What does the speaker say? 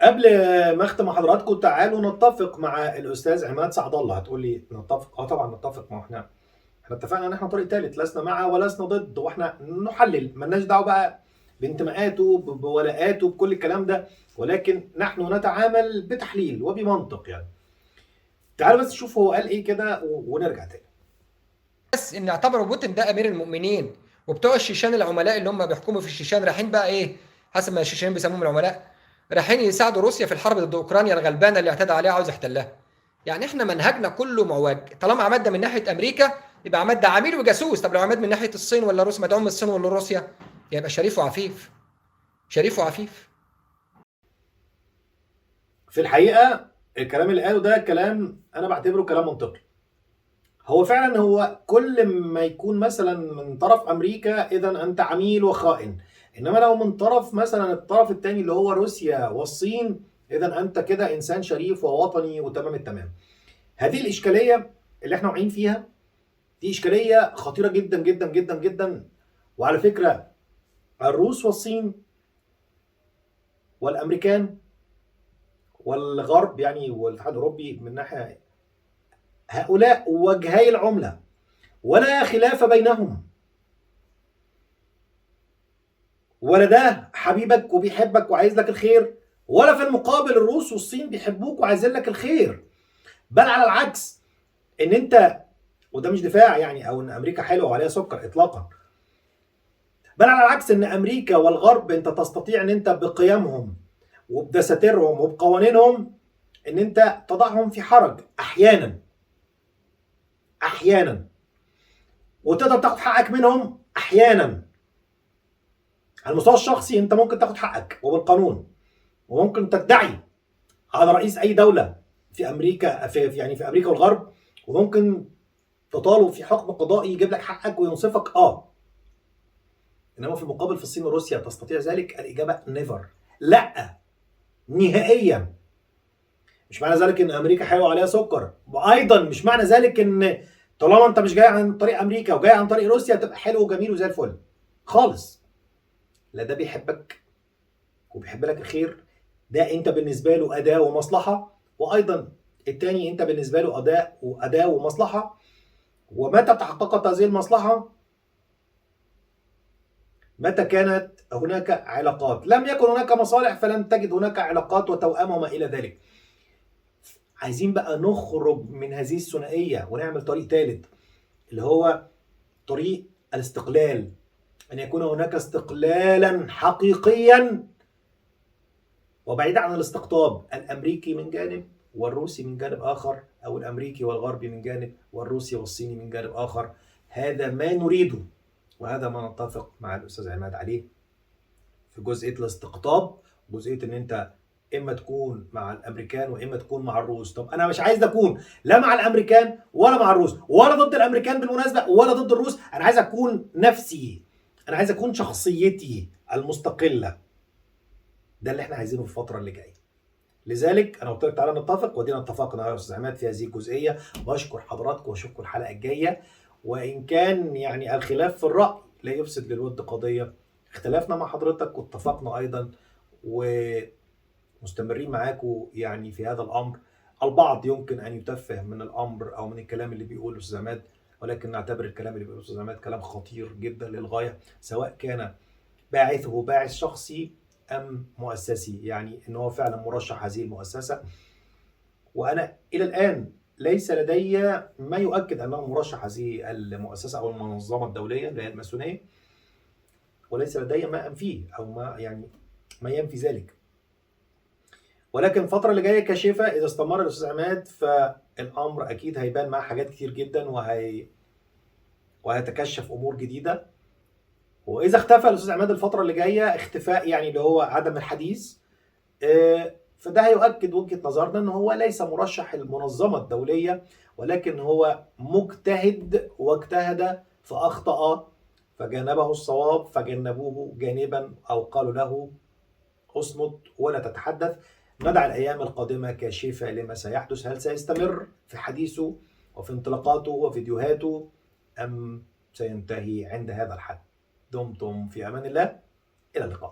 قبل ما اختم مع حضراتكم، تعالوا نتفق مع الاستاذ عماد سعد الله. هتقول لي نتفق؟ اه طبعا نتفق. ما احنا اتفقنا ان احنا طريق ثالث، لسنا مع ولسنا ضد، واحنا نحلل، ملناش دعوه بقى بانتماءاته بولاءاته بكل الكلام ده، ولكن نحن نتعامل بتحليل وبمنطق يعني. تعالوا بس نشوف هو قال ايه كده ونرجع تاني. بس ان اعتبروا بوتين ده امير المؤمنين، وبتوع الشيشان العملاء اللي هم بيحكموا في الشيشان رايحين بقى ايه، حسب ما الشيشان بيسموهم العملاء، رايحين يساعدوا روسيا في الحرب ضد اوكرانيا الغلبانه اللي اعتدى عليها عاوز يحتلها. يعني احنا منهجنا كله معوج. طالما عماد ده من ناحيه امريكا يبقى عماد ده عميل وجاسوس. طب لو عماد من ناحيه الصين ولا روسيا، مدعوم من الصين ولا روسيا، يبقى شريف وعفيف. شريف وعفيف. في الحقيقه الكلام اللي قاله ده كلام انا بعتبره كلام منطقي. هو فعلا هو كل ما يكون مثلا من طرف امريكا اذا انت عميل وخائن، انما لو من طرف مثلا الطرف الثاني اللي هو روسيا والصين، اذا انت كده انسان شريف ووطني وتمام التمام. هذه الاشكاليه اللي احنا واقعين فيها دي اشكاليه خطيره جدا جدا جدا جدا. وعلى فكره الروس والصين والامريكان والغرب يعني والاتحاد الاوروبي من ناحيه، هؤلاء وجهي العمله ولا خلاف بينهم، ولا ده حبيبك وبيحبك وعايز لك الخير، ولا في المقابل الروس والصين بيحبوك وعايزين لك الخير. بل على العكس، ان انت، وده مش دفاع يعني او ان امريكا حلوه وعليها سكر اطلاقا، بل على العكس ان امريكا والغرب انت تستطيع ان انت بقيمهم وبدساتيرهم وبقوانينهم ان انت تضعهم في حرج احيانا، احيانا، وتقدر تاخد حقك منهم احيانا. على المستوى الشخصي انت ممكن تاخد حقك وبالقانون، وممكن تدعي على رئيس اي دوله في امريكا، في امريكا والغرب، وممكن تطالب في حكم قضائي يجيب لك حقك وينصفك. انما في المقابل في الصين وروسيا تستطيع ذلك؟ الاجابه نيفر، لا، نهائيا. مش معنى ذلك ان امريكا حلوه عليها سكر، وايضا مش معنى ذلك ان طالما انت مش جاي عن طريق امريكا وجاي عن طريق روسيا تبقى حلو وجميل وزي الفل خالص. لا، ده بيحبك وبيحب لك الخير، ده انت بالنسبه له اداه ومصلحه، وايضا التاني انت بالنسبه له اداه ومصلحه. ومتى تحققت هذه المصلحه؟ متى كانت هناك علاقات. لم يكن هناك مصالح فلن تجد هناك علاقات وتوأم وما الى ذلك. عايزين بقى نخرج من هذه الثنائيه ونعمل طريق ثالث، اللي هو طريق الاستقلال. ان يكون هناك استقلالا حقيقيا وبعيدا عن الاستقطاب الامريكي من جانب والروسي من جانب اخر، او الامريكي والغربي من جانب والروسي والصيني من جانب اخر. هذا ما نريده، وهذا ما نتفق مع الاستاذ عماد عليه في جزئيه الاستقطاب، جزئيه ان انت اما تكون مع الامريكان واما تكون مع الروس. طب انا مش عايز اكون لا مع الامريكان ولا مع الروس ولا ضد الامريكان بالمناسبه ولا ضد الروس، انا عايز اكون نفسي، انا عايز اكون شخصيتي المستقله. ده اللي احنا عايزينه في الفتره اللي جايه. لذلك انا قلت لك تعالى نتفق، ودينا اتفقنا يا استاذ عماد في هذه الجزئيه. بشكر حضراتكم واشوفكم الحلقه الجايه. وان كان يعني الخلاف في الراي لا يفسد للود قضيه، اختلافنا مع حضرتك واتفقنا ايضا، ومستمرين معاكم يعني في هذا الامر. البعض يمكن ان يتفه من الامر او من الكلام اللي بيقوله الاستاذ عماد، ولكن نعتبر الكلام اللي بيقوله الاستاذ عماد كلام خطير جدا للغايه، سواء كان باعثه باعث شخصي ام مؤسسي، يعني ان هو فعلا مرشح هذه المؤسسه. وانا الى الان ليس لدي ما يؤكد انه مرشح هذه المؤسسه او المنظمه الدوليه اللي هي الماسونيه، وليس لدي ما انفيه او ما يعني ما ينفي ذلك. ولكن الفتره اللي جايه كاشفه، اذا استمر الاستاذ عماد فالامر اكيد هيبان معاه حاجات كتير جدا، وهيتكشف امور جديده. واذا اختفى الاستاذ عماد الفتره اللي جايه اختفاء يعني اللي هو عدم الحديث، فده هيؤكد وجهة نظرنا ان هو ليس مرشح المنظمة الدولية، ولكن هو مجتهد واجتهد فأخطأ فجانبه الصواب فجنبوه جانبا أو قالوا له اصمت ولا تتحدث. ندع الأيام القادمة كاشفة لما سيحدث. هل سيستمر في حديثه وفي انطلاقاته وفيديوهاته أم سينتهي عند هذا الحد؟ دمتم في أمان الله، إلى اللقاء.